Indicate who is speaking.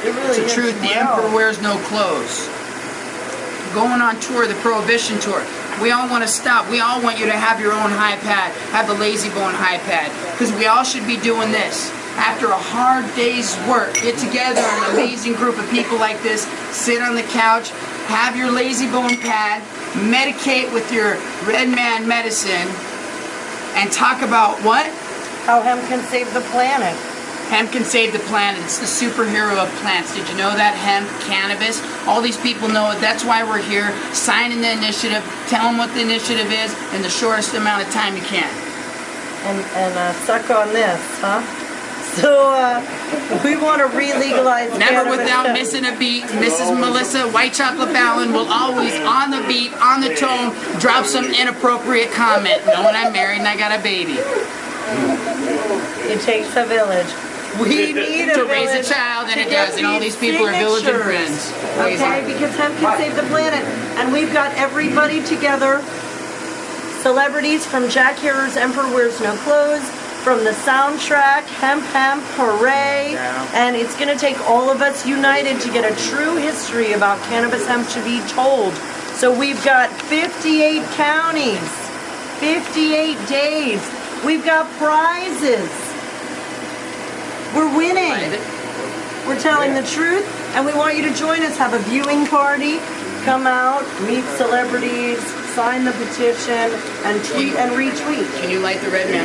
Speaker 1: It really
Speaker 2: It's
Speaker 1: is.
Speaker 2: the truth. The
Speaker 1: Wow.
Speaker 2: emperor wears no clothes. Going on tour, the Prohibition tour. We all want to stop. We all want you to have your own high pad, have the Lazy Bone high pad, because we all should be doing this. After a hard day's work, get together an amazing group of people like this, sit on the couch, have your Lazy Bone pad, medicate with your Red Man medicine, and talk about what?
Speaker 1: How hemp can save the planet.
Speaker 2: Hemp can save the planet. It's the superhero of plants. Did you know that? Hemp, cannabis, all these people know it. That's why we're here, signing the initiative, tell them what the initiative is in the shortest amount of time you can.
Speaker 1: And suck on this, huh? So we want to re-legalize
Speaker 2: Never
Speaker 1: cannabis.
Speaker 2: without missing a beat. Mrs. Melissa White Chocolate Ballon will always, on the beat, on the tone, drop some inappropriate comment, knowing I'm married and I got a baby.
Speaker 1: It takes a village. We need a
Speaker 2: To
Speaker 1: village
Speaker 2: raise a child, and
Speaker 1: to
Speaker 2: it
Speaker 1: get
Speaker 2: does, and all
Speaker 1: these
Speaker 2: these people are village and
Speaker 1: signatures.
Speaker 2: friends.
Speaker 1: Okay, because hemp can save the planet. And we've got everybody together. Celebrities from Jack Hearer's Emperor Wears No Clothes, from the soundtrack, Hemp Hemp Hooray.
Speaker 2: Yeah.
Speaker 1: And it's going to take all of us united to get a true history about cannabis hemp to be told. So we've got 58 counties, 58 days. We've got prizes. We're winning. We're telling the truth, and we want you to join us. Have a viewing party. Come out, meet celebrities, sign the petition, and tweet and retweet.
Speaker 2: Can you light the Red Man?